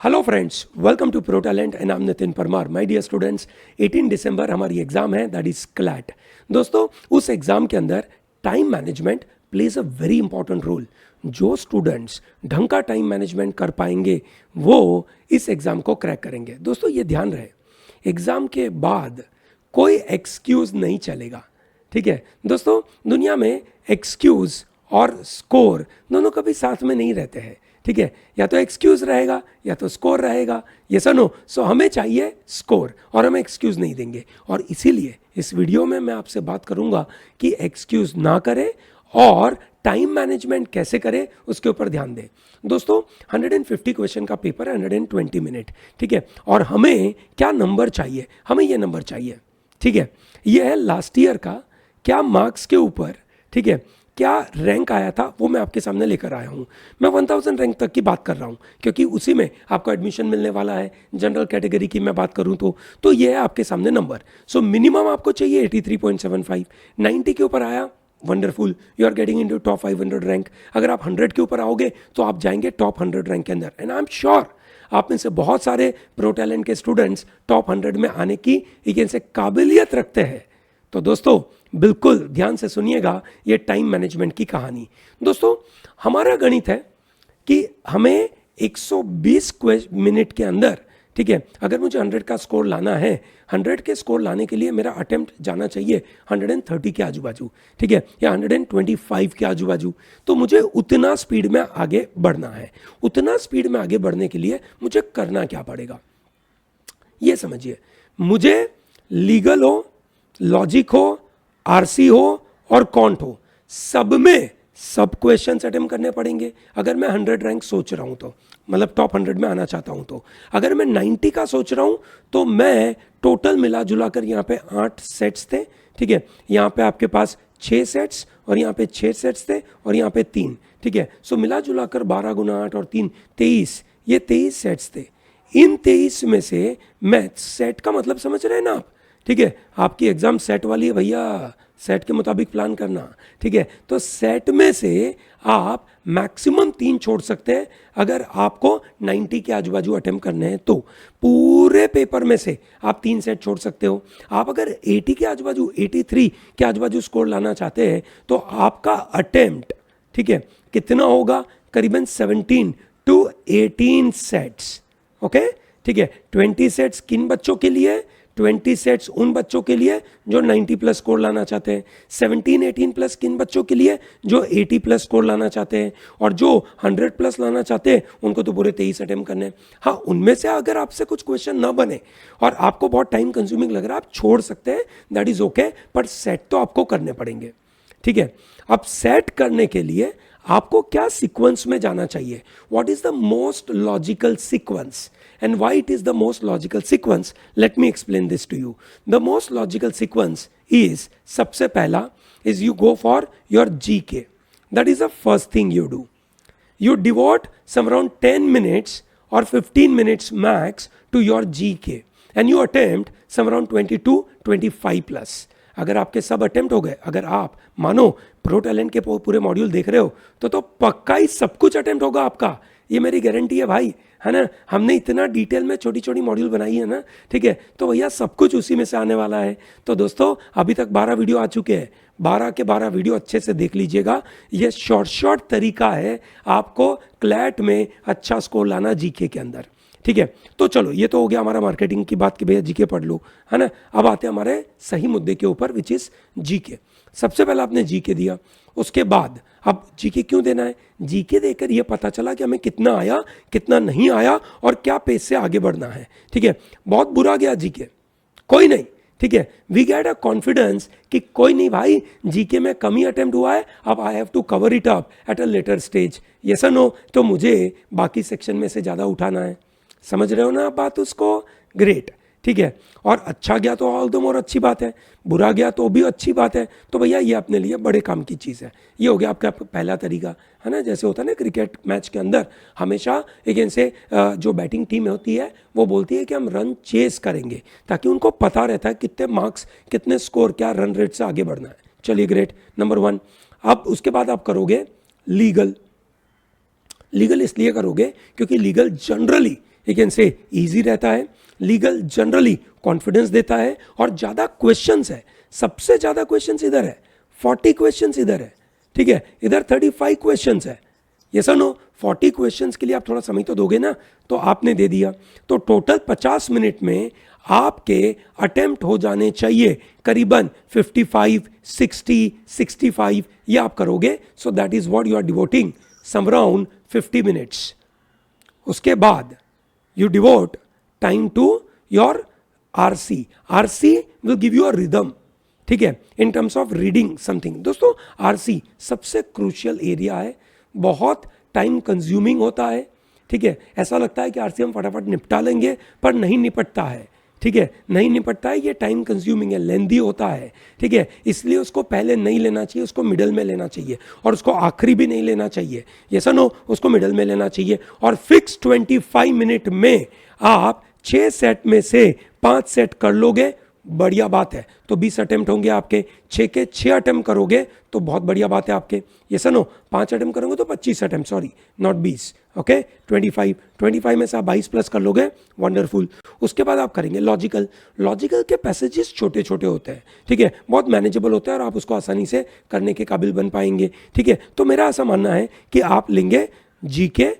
Hello friends, welcome to pro talent and I am Nitin Parmar. My dear students, 18 दिसंबर हमारी exam है, that is CLAT. दोस्तों, उस exam के अंदर time management plays a very important role. जो स्टूडेंट्स ढंग का टाइम मैनेजमेंट कर पाएंगे वो इस एग्जाम को क्रैक करेंगे। दोस्तों, ये ध्यान रहे, एग्जाम के बाद कोई एक्सक्यूज नहीं चलेगा। ठीक है दोस्तों, दुनिया में एक्सक्यूज और स्कोर दोनों कभी साथ में नहीं रहते हैं। ठीक है, या तो एक्सक्यूज रहेगा या तो स्कोर रहेगा। ये सनो सो हमें चाहिए स्कोर और हम एक्सक्यूज नहीं देंगे। और इसीलिए इस वीडियो में मैं आपसे बात करूंगा कि एक्सक्यूज ना करें और टाइम मैनेजमेंट कैसे करें उसके ऊपर ध्यान दें। दोस्तों, 150 क्वेश्चन का पेपर है, 120 मिनट। ठीक है, और हमें क्या नंबर चाहिए? हमें ये नंबर चाहिए। ठीक है, ये है लास्ट ईयर का क्या मार्क्स के ऊपर, ठीक है, क्या रैंक आया था वो मैं आपके सामने लेकर आया हूँ। मैं 1000 रैंक तक की बात कर रहा हूँ क्योंकि उसी में आपको एडमिशन मिलने वाला है। जनरल कैटेगरी की मैं बात करूँ तो ये है आपके सामने नंबर। सो मिनिमम आपको चाहिए 83.75। 90 के ऊपर आया, wonderful, you are getting into top 500 rank. अगर आप 100 के ऊपर आओगे तो आप जाएंगे टॉप 100 रैंक के अंदर। एंड आई एम श्योर आप में से बहुत सारे प्रो टैलेंट के स्टूडेंट्स टॉप 100 में आने की से काबिलियत रखते हैं। तो दोस्तों, बिल्कुल ध्यान से सुनिएगा ये टाइम मैनेजमेंट की कहानी। दोस्तों, हमारा गणित है कि हमें 120 मिनट के अंदर, ठीक है, अगर मुझे 100 का स्कोर लाना है, 100 के स्कोर लाने के लिए मेरा अटेम्प्ट जाना चाहिए 130 के आजू बाजू, ठीक है, या 125 के आजू बाजू। तो मुझे उतना स्पीड में आगे बढ़ना है। उतना स्पीड में आगे बढ़ने के लिए मुझे करना क्या पड़ेगा ये समझिए। मुझे लीगल हो, लॉजिक हो, आरसी हो और कॉन्ट हो, सब में सब क्वेश्चंस अटेम्प्ट करने पड़ेंगे। अगर मैं 100 रैंक सोच रहा हूं तो, मतलब टॉप 100 में आना चाहता हूं तो, अगर मैं 90 का सोच रहा हूं तो मैं टोटल मिला जुला कर यहाँ पे 8 सेट्स थे। ठीक है, यहाँ पे आपके पास 6 सेट्स और यहाँ पे 6 सेट्स थे और यहाँ पे 3। ठीक है, सो मिला जुला कर 12 गुना 8 और 3 23, ये 23 सेट्स थे। इन 23 में से मैं सेट का मतलब समझ रहे हैं ना आप? ठीक है, आपकी एग्जाम सेट वाली है भैया, सेट के मुताबिक प्लान करना। ठीक है, तो सेट में से आप मैक्सिमम 3 छोड़ सकते हैं अगर आपको 90 के आजू बाजू अटेम्प्ट करने हैं तो। पूरे पेपर में से आप 3 सेट छोड़ सकते हो। आप अगर 80 के आजू बाजू, 83 के आजू बाजू स्कोर लाना चाहते हैं तो आपका अटेम्प्ट, ठीक है, कितना होगा? करीबन 17 to 18 सेट्स। ओके, ठीक है, 20 सेट्स किन बच्चों के लिए? 20 सेट्स उन बच्चों के लिए जो 90 प्लस स्कोर लाना चाहते हैं। 17-18 प्लस किन बच्चों के लिए? जो 80 प्लस स्कोर लाना चाहते हैं। और जो 100 प्लस लाना चाहते हैं उनको तो पूरे 23 अटेम्प्ट करने हैं। हाँ, उनमें से अगर आपसे कुछ क्वेश्चन ना बने और आपको बहुत टाइम कंज्यूमिंग लग रहा है, आप छोड़ सकते हैं, दैट इज ओके, पर सेट तो आपको करने पड़ेंगे। ठीक है, अब सेट करने के लिए आपको क्या सीक्वेंस में जाना चाहिए? What is the most logical sequence and why it is the most logical sequence? Let me explain this to you. The most logical sequence is, सबसे पहला is you go for your GK. That is the first thing you do. You devote some around 10 minutes or 15 minutes max to your GK and you attempt some around 22-25 plus. अगर आपके सब attempt हो गए, अगर आप मानो pro talent के पूरे मॉड्यूल देख रहे हो तो पक्का ही सब कुछ अटेम्प्ट होगा आपका, ये मेरी गारंटी है भाई, है ना। हमने इतना डिटेल में छोटी छोटी मॉड्यूल बनाई है ना, ठीक है, तो भैया सब कुछ उसी में से आने वाला है। तो दोस्तों, अभी तक 12 वीडियो आ चुके हैं, 12 के 12 वीडियो अच्छे से देख लीजिएगा। ये शॉर्ट तरीका है आपको क्लैट में अच्छा स्कोर लाना जीके के अंदर। ठीक है, तो चलो, ये तो हो गया हमारा मार्केटिंग की बात कि भैया जीके पढ़ लो, है ना। अब आते हैं हमारे सही मुद्दे के ऊपर, विच इज जीके। सबसे पहले आपने जीके दिया, उसके बाद अब जीके क्यों देना है? जीके देकर यह पता चला कि हमें कितना आया, कितना नहीं आया और क्या पेज से आगे बढ़ना है। ठीक है, बहुत बुरा गया जीके, कोई नहीं, ठीक है, वी गेट अ कॉन्फिडेंस कि कोई नहीं भाई, जीके में कम ही अटेम्प्ट हुआ है, अब I have to cover it up at a later stage. Yes और नो? तो मुझे बाकी सेक्शन में से ज़्यादा उठाना है। समझ रहे हो ना आप बात उसको? ग्रेट, ठीक है। और अच्छा गया तो ऑल द मोर अच्छी बात है, बुरा गया तो भी अच्छी बात है। तो भैया ये अपने लिए बड़े काम की चीज़ है। ये हो गया आपका पहला तरीका, है ना। जैसे होता है ना क्रिकेट मैच के अंदर, हमेशा एक से जो बैटिंग टीम होती है वो बोलती है कि हम रन चेस करेंगे, ताकि उनको पता रहता है कितने मार्क्स, कितने स्कोर, क्या रन रेट से आगे बढ़ना है। चलिए, ग्रेट, नंबर 1। अब उसके बाद आप करोगे लीगल। लीगल इसलिए करोगे क्योंकि लीगल जनरली यू कैन से ईजी रहता है, लीगल जनरली कॉन्फिडेंस देता है और ज़्यादा क्वेश्चंस है, सबसे ज़्यादा क्वेश्चंस इधर है, 40 क्वेश्चंस इधर है, ठीक है, इधर 35 क्वेश्चंस है। ये सर नो 40 क्वेश्चंस के लिए आप थोड़ा समय तो दोगे ना, तो आपने दे दिया, तो टोटल 50 मिनट में आपके अटेम्प्ट हो जाने चाहिए करीबन 55, 60, 65 ये आप करोगे। So that is what you are devoting some around 50 minutes. उसके बाद you devote time to your RC. RC will give you a rhythm, ठीक है, in terms of reading something. दोस्तों आरसी सबसे क्रूशियल एरिया है, बहुत टाइम कंज्यूमिंग होता है, ठीक है, ऐसा लगता है कि आरसी हम फटाफट निपटा लेंगे पर नहीं निपटता है, ठीक है, नहीं निपटता है, ये टाइम कंज्यूमिंग है, लेंदी होता है, ठीक है, इसलिए उसको पहले नहीं लेना चाहिए, उसको मिडल में लेना चाहिए और उसको आखिरी भी नहीं लेना चाहिए, ये नो उसको मिडल में लेना चाहिए। और फिक्स 25 मिनट में आप 6 सेट में से 5 सेट कर लोगे, बढ़िया बात है, तो 20 अटेम्प्ट होंगे आपके, 6 के 6 अटेम्प्ट करोगे तो बहुत बढ़िया बात है आपके, ये सनो 5 अटेम्प्ट करोगे तो 25 अटेम्प्ट, सॉरी नॉट 20, ओके 25 में से आप 22 प्लस कर लोगे, वंडरफुल। उसके बाद आप करेंगे लॉजिकल। लॉजिकल के पैसेजेस छोटे छोटे होते हैं, ठीक है, बहुत मैनेजेबल होते हैं और आप उसको आसानी से करने के काबिल बन पाएंगे, ठीक है। तो मेरा ऐसा मानना है कि आप लेंगे जीके,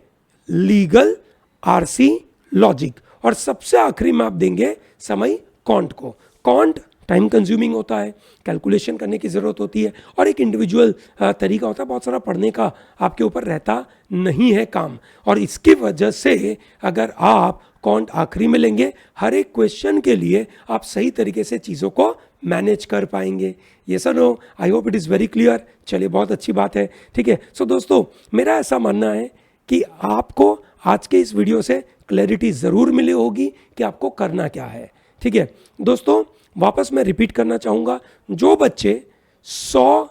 लीगल, आरसी, लॉजिक और सबसे आखिरी में आप देंगे समय कॉन्ट को। कॉन्ट टाइम कंज्यूमिंग होता है, कैलकुलेशन करने की ज़रूरत होती है और एक इंडिविजुअल तरीका होता है, बहुत सारा पढ़ने का आपके ऊपर रहता नहीं है काम, और इसकी वजह से अगर आप कॉन्ट आखिरी में लेंगे, हर एक क्वेश्चन के लिए आप सही तरीके से चीज़ों को मैनेज कर पाएंगे। ये sir no, I hope it is very clear. चलिए बहुत अच्छी बात है, ठीक है। सो दोस्तों मेरा ऐसा मानना है कि आपको आज के इस वीडियो से क्लैरिटी ज़रूर मिली होगी कि आपको करना क्या है, ठीक है। दोस्तों वापस मैं रिपीट करना चाहूँगा, जो बच्चे 100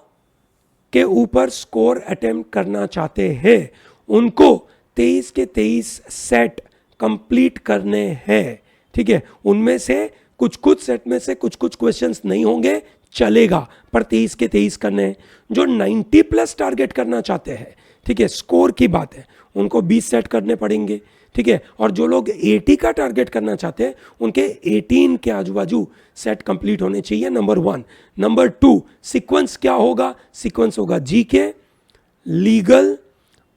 के ऊपर स्कोर अटेम्प्ट करना चाहते हैं उनको 23 के 23 सेट कंप्लीट करने हैं, ठीक है। उनमें से कुछ कुछ सेट में से कुछ कुछ क्वेश्चंस नहीं होंगे, चलेगा, पर 23 के 23 करने हैं। जो 90 प्लस टारगेट करना चाहते हैं, ठीक है, स्कोर की बात है, उनको 20 सेट करने पड़ेंगे, ठीक है। और जो लोग 80 का टारगेट करना चाहते हैं उनके 18 के आजू बाजू सेट कंप्लीट होने चाहिए, नंबर 1। नंबर 2, सीक्वेंस क्या होगा? सीक्वेंस होगा GK, legal,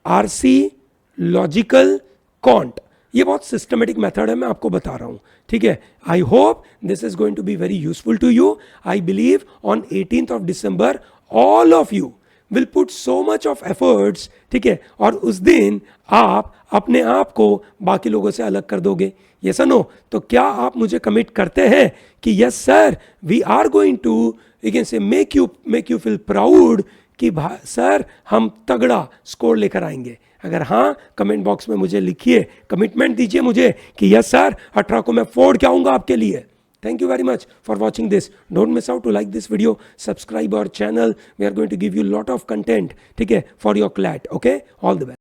RC, logical, can't. ये बहुत सिस्टमेटिक मेथड है, मैं आपको बता रहा हूं, ठीक है। I hope this is going to be very useful to you. I believe on 18th of December all of you will put so much of efforts, ठीक है, और उस दिन आप अपने आप को बाकी लोगों से अलग कर दोगे, यस और नो? तो क्या आप मुझे कमिट करते हैं कि yes sir, we are going to, you can say make you feel proud कि सर हम तगड़ा स्कोर लेकर आएंगे? अगर हाँ, कमेंट बॉक्स में मुझे लिखिए, कमिटमेंट दीजिए मुझे कि यस सर 18 को मैं फोड़ के आऊंगा आपके लिए। Thank you very much for watching this. Don't miss out to like this video, subscribe our channel. We are going to give you a lot of content, ठीक है, for your CLAT. Okay, all the best.